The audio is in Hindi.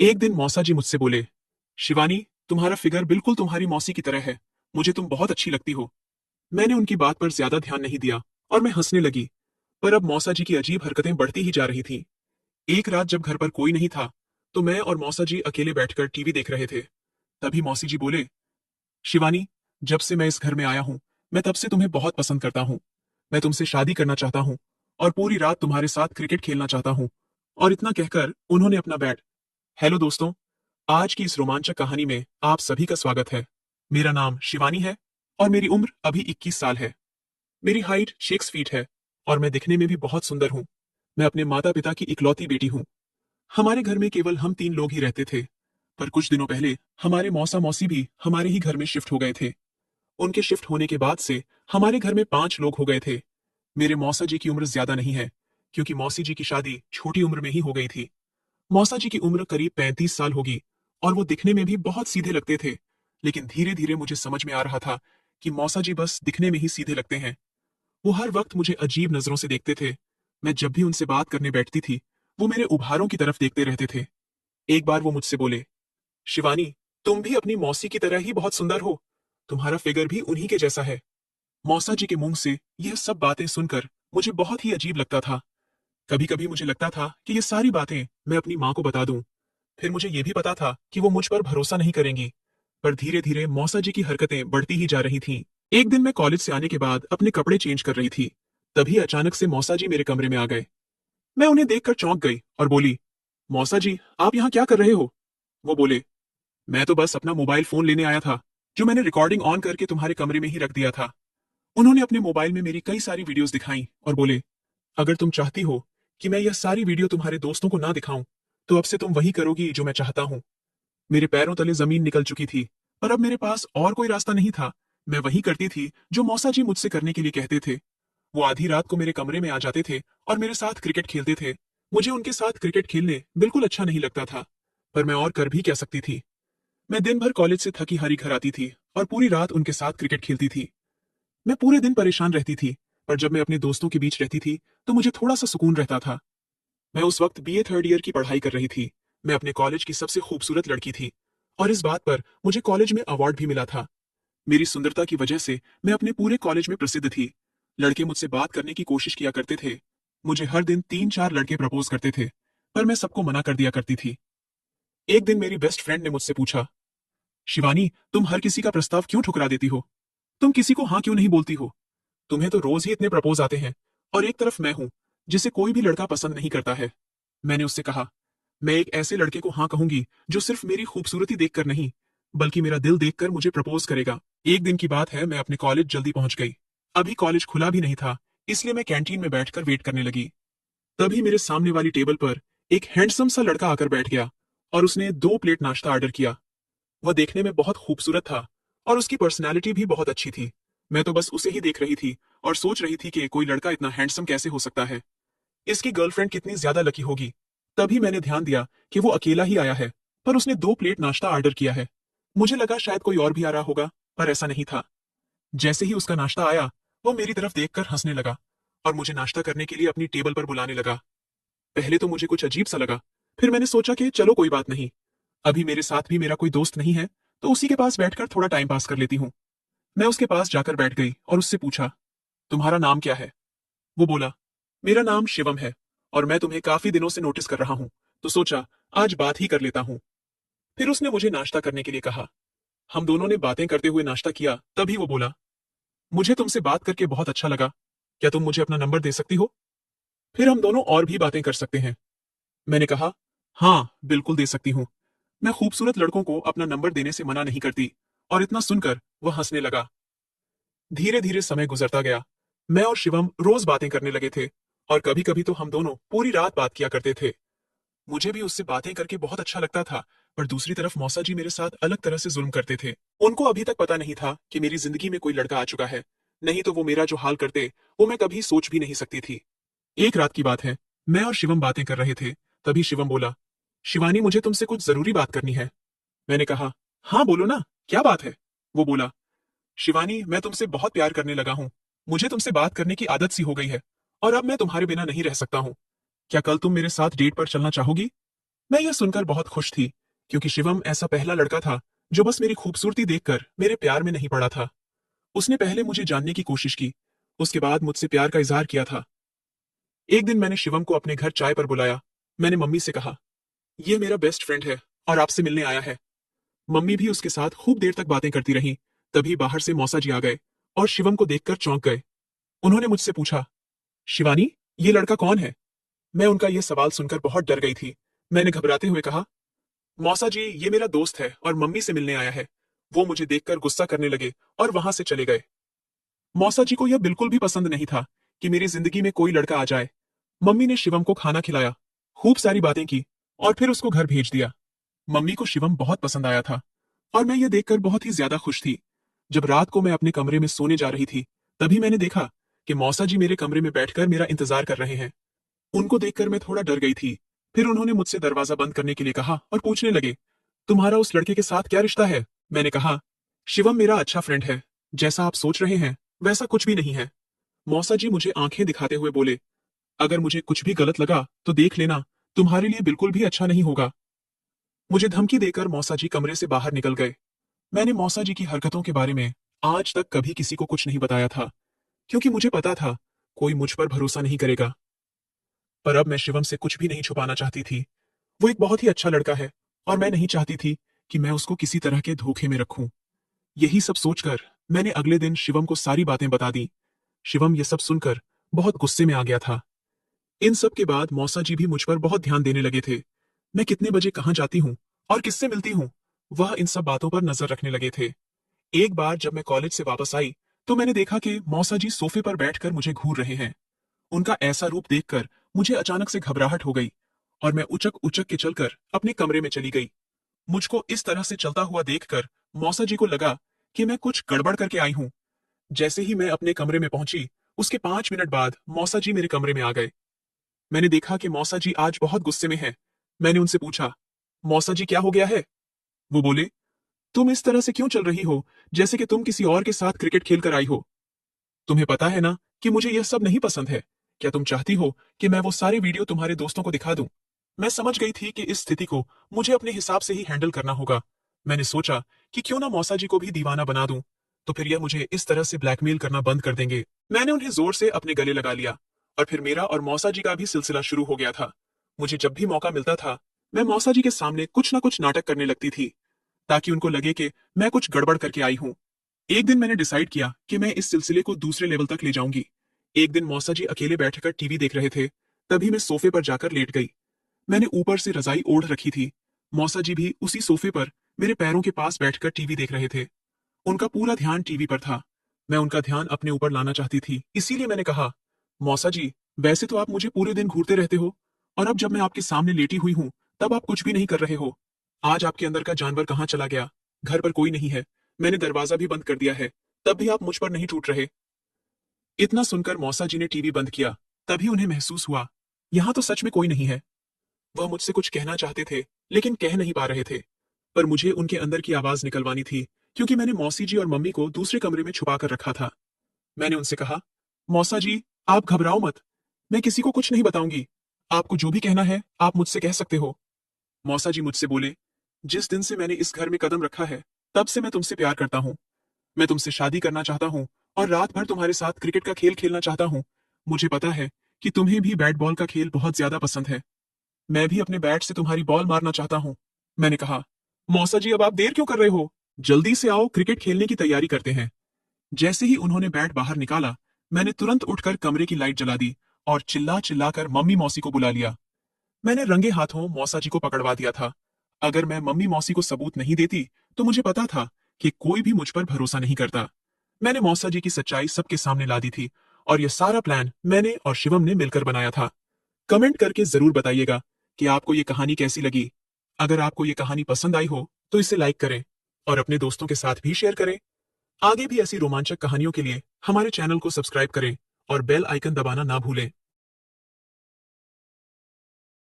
एक दिन मौसा जी मुझसे बोले, शिवानी, तुम्हारा फिगर बिल्कुल तुम्हारी मौसी की तरह है। मुझे तुम बहुत अच्छी लगती हो। मैंने उनकी बात पर ज्यादा ध्यान नहीं दिया और मैं हंसने लगी। पर अब मौसा जी की अजीब हरकतें बढ़ती ही जा रही थीं। एक रात जब घर पर कोई नहीं था, तो मैं और मौसा जी अकेले बैठकर टीवी देख रहे थे। तभी मौसी जी बोले, शिवानी, जब से मैं इस घर में आया हूं, मैं तब से तुम्हें बहुत पसंद करता हूं। मैं तुमसे शादी करना चाहता हूं और पूरी रात तुम्हारे साथ क्रिकेट खेलना चाहता हूं। और इतना कहकर उन्होंने अपना बैट। हेलो दोस्तों, आज की इस रोमांचक कहानी में आप सभी का स्वागत है। मेरा नाम शिवानी है और मेरी उम्र अभी 21 साल है। मेरी हाइट 6 फीट है और मैं दिखने में भी बहुत सुंदर हूँ। मैं अपने माता पिता की इकलौती बेटी हूँ। हमारे घर में केवल हम 3 लोग ही रहते थे। पर कुछ दिनों पहले हमारे मौसा मौसी भी हमारे ही घर में शिफ्ट हो गए थे। उनके शिफ्ट होने के बाद से हमारे घर में 5 लोग हो गए थे। मेरे मौसा जी की उम्र ज्यादा नहीं है, क्योंकि मौसी जी की शादी छोटी उम्र में ही हो गई थी। मौसा जी की उम्र करीब 35 साल होगी और वो दिखने में भी बहुत सीधे लगते थे। लेकिन धीरे धीरे मुझे समझ में आ रहा था कि मौसा जी बस दिखने में ही सीधे लगते हैं। वो हर वक्त मुझे अजीब नजरों से देखते थे। मैं जब भी उनसे बात करने बैठती थी, वो मेरे उभारों की तरफ देखते रहते थे। एक बार वो मुझसे बोले, शिवानी, तुम भी अपनी मौसी की तरह ही बहुत सुंदर हो। तुम्हारा फिगर भी उन्हीं के जैसा है। मौसा जी के मुंह से यह सब बातें सुनकर मुझे बहुत ही अजीब लगता था। कभी कभी मुझे लगता था कि ये सारी बातें मैं अपनी माँ को बता दूं। फिर मुझे ये भी पता था कि वो मुझ पर भरोसा नहीं करेंगी। पर धीरे धीरे मौसा जी की हरकतें बढ़ती ही जा रही थीं। एक दिन मैं कॉलेज से आने के बाद अपने कपड़े चेंज कर रही थी। तभी अचानक से मौसा जी मेरे कमरे में आ गए। मैं उन्हें देखकर चौंक गई और बोली, मौसा जी, आप यहाँ क्या कर रहे हो? वो बोले, मैं तो बस अपना मोबाइल फोन लेने आया था, जो मैंने रिकॉर्डिंग ऑन करके तुम्हारे कमरे में ही रख दिया था। उन्होंने अपने मोबाइल में मेरी कई सारी वीडियोस दिखाई और बोले, अगर तुम चाहती हो कि मैं यह सारी वीडियो तुम्हारे दोस्तों को ना दिखाऊं, तो अब से तुम वही करोगी जो मैं चाहता हूं। मेरे पैरों तले जमीन निकल चुकी थी, पर अब मेरे पास और कोई रास्ता नहीं था। मैं वही करती थी जो मौसा जी मुझसे करने के लिए कहते थे। वो आधी रात को मेरे कमरे में आ जाते थे और मेरे साथ क्रिकेट खेलते थे। मुझे उनके साथ क्रिकेट खेलने बिल्कुल अच्छा नहीं लगता था, पर मैं और कर भी क्या सकती थी। मैं दिन भर कॉलेज से थकी हारी घर आती थी और पूरी रात उनके साथ क्रिकेट खेलती थी। मैं पूरे दिन परेशान रहती थी, पर जब मैं अपने दोस्तों के बीच रहती थी, तो मुझे थोड़ा सा सुकून रहता था। मैं उस वक्त बीए थर्ड ईयर की पढ़ाई कर रही थी। मैं अपने कॉलेज की सबसे खूबसूरत लड़की थी और इस बात पर मुझे कॉलेज में अवार्ड भी मिला था। मेरी सुंदरता की वजह से मैं अपने पूरे कॉलेज में प्रसिद्ध थी। लड़के मुझसे बात करने की कोशिश किया करते थे। मुझे हर दिन 3-4 लड़के प्रपोज करते थे, पर मैं सबको मना कर दिया करती थी। एक दिन मेरी बेस्ट फ्रेंड ने मुझसे पूछा, शिवानी, तुम हर किसी का प्रस्ताव क्यों ठुकरा देती हो? तुम किसी को हाँ क्यों नहीं बोलती हो? तुम्हें तो रोज ही इतने प्रपोज आते हैं, और एक तरफ मैं हूं जिसे कोई भी लड़का पसंद नहीं करता है। मैंने उससे कहा, मैं एक ऐसे लड़के को हाँ कहूंगी जो सिर्फ मेरी खूबसूरती देखकर नहीं, बल्कि मेरा दिल देखकर मुझे प्रपोज करेगा। एक दिन की बात है, मैं अपने कॉलेज जल्दी पहुंच गई। अभी कॉलेज खुला भी नहीं था, इसलिए मैं कैंटीन में बैठकर वेट करने लगी। तभी मेरे सामने वाली टेबल पर एक हैंडसम सा लड़का आकर बैठ गया और उसने 2 प्लेट नाश्ता ऑर्डर किया। वह देखने में बहुत खूबसूरत था और उसकी पर्सनैलिटी भी बहुत अच्छी थी। मैं तो बस उसे ही देख रही थी और सोच रही थी कि कोई लड़का इतना हैंडसम कैसे हो सकता है। इसकी गर्लफ्रेंड कितनी ज्यादा लकी होगी। तभी मैंने ध्यान दिया कि वो अकेला ही आया है, पर उसने 2 प्लेट नाश्ता ऑर्डर किया है। मुझे लगा शायद कोई और भी आ रहा होगा, पर ऐसा नहीं था। जैसे ही उसका नाश्ता आया, वो मेरी तरफ देखकर हंसने लगा और मुझे नाश्ता करने के लिए अपनी टेबल पर बुलाने लगा। पहले तो मुझे कुछ अजीब सा लगा, फिर मैंने सोचा कि चलो कोई बात नहीं, अभी मेरे साथ भी मेरा कोई दोस्त नहीं है, तो उसी के पास बैठकर थोड़ा टाइम पास कर लेती हूँ। मैं उसके पास जाकर बैठ गई और उससे पूछा, तुम्हारा नाम क्या है? वो बोला, मेरा नाम शिवम है और मैं तुम्हें काफी दिनों से नोटिस कर रहा हूँ, तो सोचा आज बात ही कर लेता हूँ। फिर उसने मुझे नाश्ता करने के लिए कहा। हम दोनों ने बातें करते हुए नाश्ता किया। तभी वो बोला, मुझे तुमसे बात करके बहुत अच्छा लगा। क्या तुम मुझे अपना नंबर दे सकती हो? फिर हम दोनों और भी बातें कर सकते हैं। मैंने कहा, हाँ बिल्कुल दे सकती हूँ। मैं खूबसूरत लड़कों को अपना नंबर देने से मना नहीं करती। और इतना सुनकर वह हंसने लगा। धीरे धीरे समय गुजरता गया। मैं और शिवम रोज बातें करने लगे थे और कभी कभी तो हम दोनों पूरी रात बात किया करते थे। मुझे भी उससे बातें करके बहुत अच्छा लगता था, पर दूसरी तरफ मौसा जी मेरे साथ अलग तरह से जुल्म करते थे। उनको अभी तक पता नहीं था कि मेरी जिंदगी में कोई लड़का आ चुका है, नहीं तो वो मेरा जो हाल करते वो मैं कभी सोच भी नहीं सकती थी। एक रात की बात है, मैं और शिवम बातें कर रहे थे। तभी शिवम बोला, शिवानी, मुझे तुमसे कुछ जरूरी बात करनी है। मैंने कहा, हाँ बोलो ना, क्या बात है? वो बोला, शिवानी, मैं तुमसे बहुत प्यार करने लगा हूँ। मुझे तुमसे बात करने की आदत सी हो गई है और अब मैं तुम्हारे बिना नहीं रह सकता हूँ। क्या कल तुम मेरे साथ डेट पर चलना चाहोगी? मैं यह सुनकर बहुत खुश थी, क्योंकि शिवम ऐसा पहला लड़का था जो बस मेरी खूबसूरती देखकर मेरे प्यार में नहीं पड़ा था। उसने पहले मुझे जानने की कोशिश की, उसके बाद मुझसे प्यार का इजहार किया था। एक दिन मैंने शिवम को अपने घर चाय पर बुलाया। मैंने मम्मी से कहा, ये मेरा बेस्ट फ्रेंड है और आपसे मिलने आया है। मम्मी भी उसके साथ खूब देर तक बातें करती रहीं। तभी बाहर से मौसा जी आ गए और शिवम को देखकर चौंक गए। उन्होंने मुझसे पूछा, शिवानी, ये लड़का कौन है? मैं उनका यह सवाल सुनकर बहुत डर गई थी। मैंने घबराते हुए कहा, मौसा जी, ये मेरा दोस्त है और मम्मी से मिलने आया है। वो मुझे देखकर गुस्सा करने लगे और वहां से चले गए। मौसा जी को यह बिल्कुल भी पसंद नहीं था कि मेरी जिंदगी में कोई लड़का आ जाए। मम्मी ने शिवम को खाना खिलाया, खूब सारी बातें की और फिर उसको घर भेज दिया। मम्मी को शिवम बहुत पसंद आया था और मैं यह देखकर बहुत ही ज्यादा खुश थी। जब रात को मैं अपने कमरे में सोने जा रही थी, तभी मैंने देखा कि मौसा जी मेरे कमरे में बैठकर मेरा इंतजार कर रहे हैं। उनको देखकर मैं थोड़ा डर गई थी। फिर उन्होंने मुझसे दरवाजा बंद करने के लिए कहा और पूछने लगे, तुम्हारा उस लड़के के साथ क्या रिश्ता है? मैंने कहा, शिवम मेरा अच्छा फ्रेंड है। जैसा आप सोच रहे हैं वैसा कुछ भी नहीं है। मौसा जी मुझे आंखें दिखाते हुए बोले, अगर मुझे कुछ भी गलत लगा तो देख लेना, तुम्हारे लिए बिल्कुल भी अच्छा नहीं होगा। मुझे धमकी देकर मौसा जी कमरे से बाहर निकल गए। मैंने मौसा जी की हरकतों के बारे में आज तक कभी किसी को कुछ नहीं बताया था, क्योंकि मुझे पता था कोई मुझ पर भरोसा नहीं करेगा। पर अब मैं शिवम से कुछ भी नहीं छुपाना चाहती थी। वो एक बहुत ही अच्छा लड़का है और मैं नहीं चाहती थी कि मैं उसको किसी तरह के धोखे में रखूं। यही सब सोचकर मैंने अगले दिन शिवम को सारी बातें बता दी। शिवम ये सब सुनकर बहुत गुस्से में आ गया था। इन सब के बाद मौसा जी भी मुझ पर बहुत ध्यान देने लगे थे। मैं कितने बजे कहाँ जाती हूँ और किससे मिलती हूँ, वह इन सब बातों पर नजर रखने लगे थे। एक बार जब मैं कॉलेज से वापस आई, तो मैंने देखा कि मौसा जी सोफे पर बैठकर मुझे घूर रहे हैं। उनका ऐसा रूप देखकर मुझे अचानक से घबराहट हो गई और मैं उचक उचक के चलकर अपने कमरे में चली गई। मुझको इस तरह से चलता हुआ देखकर मौसा जी को लगा कि मैं कुछ गड़बड़ करके आई हूँ। जैसे ही मैं अपने कमरे में पहुंची, उसके 5 मिनट बाद मौसा जी मेरे कमरे में आ गए। मैंने देखा कि मौसा जी आज बहुत गुस्से में हैं। मैंने उनसे पूछा, मौसा जी क्या हो गया है? वो बोले, तुम इस तरह से क्यों चल रही हो, जैसे कि तुम किसी और के साथ क्रिकेट खेल कर आई हो? तुम्हें पता है ना कि मुझे यह सब नहीं पसंद है। क्या तुम चाहती हो कि मैं वो सारे वीडियो तुम्हारे दोस्तों को दिखा दूं? मैं समझ गई थी कि इस स्थिति को मुझे अपने हिसाब से ही हैंडल करना होगा। मैंने सोचा कि क्यों ना मौसा जी को भी दीवाना बना दूं, तो फिर यह मुझे इस तरह से ब्लैकमेल करना बंद कर देंगे। मैंने उन्हें जोर से अपने गले लगा लिया और फिर मेरा और मौसा जी का भी सिलसिला शुरू हो गया था। मुझे जब भी मौका मिलता था, मैं मौसा जी के सामने कुछ ना कुछ नाटक करने लगती थी, ताकि उनको लगे कि मैं कुछ गड़बड़ करके आई हूँ। एक दिन मैंने डिसाइड किया कि मैं इस सिलसिले को दूसरे लेवल तक ले जाऊंगी। एक दिन मौसा जी अकेले बैठकर टीवी देख रहे थे, तभी मैं सोफे पर जाकर लेट गई। मैंने ऊपर से रजाई ओढ़ रखी थी। मौसा जी भी उसी सोफे पर मेरे पैरों के पास बैठकर टीवी देख रहे थे। उनका पूरा ध्यान टीवी पर था। मैं उनका ध्यान अपने ऊपर लाना चाहती थी, इसीलिए मैंने कहा, मौसा जी, वैसे तो आप मुझे पूरे दिन घूरते रहते हो, और अब जब मैं आपके सामने लेटी हुई हूँ तब आप कुछ भी नहीं कर रहे हो। आज आपके अंदर का जानवर कहाँ चला गया? घर पर कोई नहीं है, मैंने दरवाजा भी बंद कर दिया है, तब भी आप मुझ पर नहीं टूट रहे। इतना सुनकर मौसा जी ने टीवी बंद किया। तभी उन्हें महसूस हुआ, यहाँ तो सच में कोई नहीं है। वह मुझसे कुछ कहना चाहते थे, लेकिन कह नहीं पा रहे थे। पर मुझे उनके अंदर की आवाज निकलवानी थी, क्योंकि मैंने मौसी जी और मम्मी को दूसरे कमरे में छुपा कर रखा था। मैंने उनसे कहा, मौसा जी, आप घबराओ मत, मैं किसी को कुछ नहीं बताऊंगी। आपको जो भी कहना है आप मुझसे कह सकते हो। मौसा जी मुझसे बोले, जिस दिन से मैंने इस घर में कदम रखा है, तब से मैं तुमसे प्यार करता हूँ। मैं तुमसे शादी करना चाहता हूँ और रात भर तुम्हारे साथ क्रिकेट का खेल खेलना चाहता हूँ। मुझे पता है कि तुम्हें भी बैट बॉल का खेल बहुत ज्यादा पसंद है। मैं भी अपने बैट से तुम्हारी बॉल मारना चाहता हूँ। मैंने कहा, मौसा जी, अब आप देर क्यों कर रहे हो? जल्दी से आओ, क्रिकेट खेलने की तैयारी करते हैं। जैसे ही उन्होंने बैट बाहर निकाला, मैंने तुरंत उठकर कमरे की लाइट जला दी और चिल्ला चिल्ला कर मम्मी मौसी को बुला लिया। मैंने रंगे हाथों मौसा जी को पकड़वा दिया था। अगर मैं मम्मी मौसी को सबूत नहीं देती, तो मुझे पता था कि कोई भी मुझ पर भरोसा नहीं करता। मैंने मौसा जी की सच्चाई सबके सामने ला दी थी और यह सारा प्लान मैंने और शिवम ने मिलकर बनाया था। कमेंट करके जरूर बताइएगा कि आपको ये कहानी कैसी लगी। अगर आपको ये कहानी पसंद आई हो तो इसे लाइक करें और अपने दोस्तों के साथ भी शेयर करें। आगे भी ऐसी रोमांचक कहानियों के लिए हमारे चैनल को सब्सक्राइब करें और बेल आइकन दबाना ना भूलें।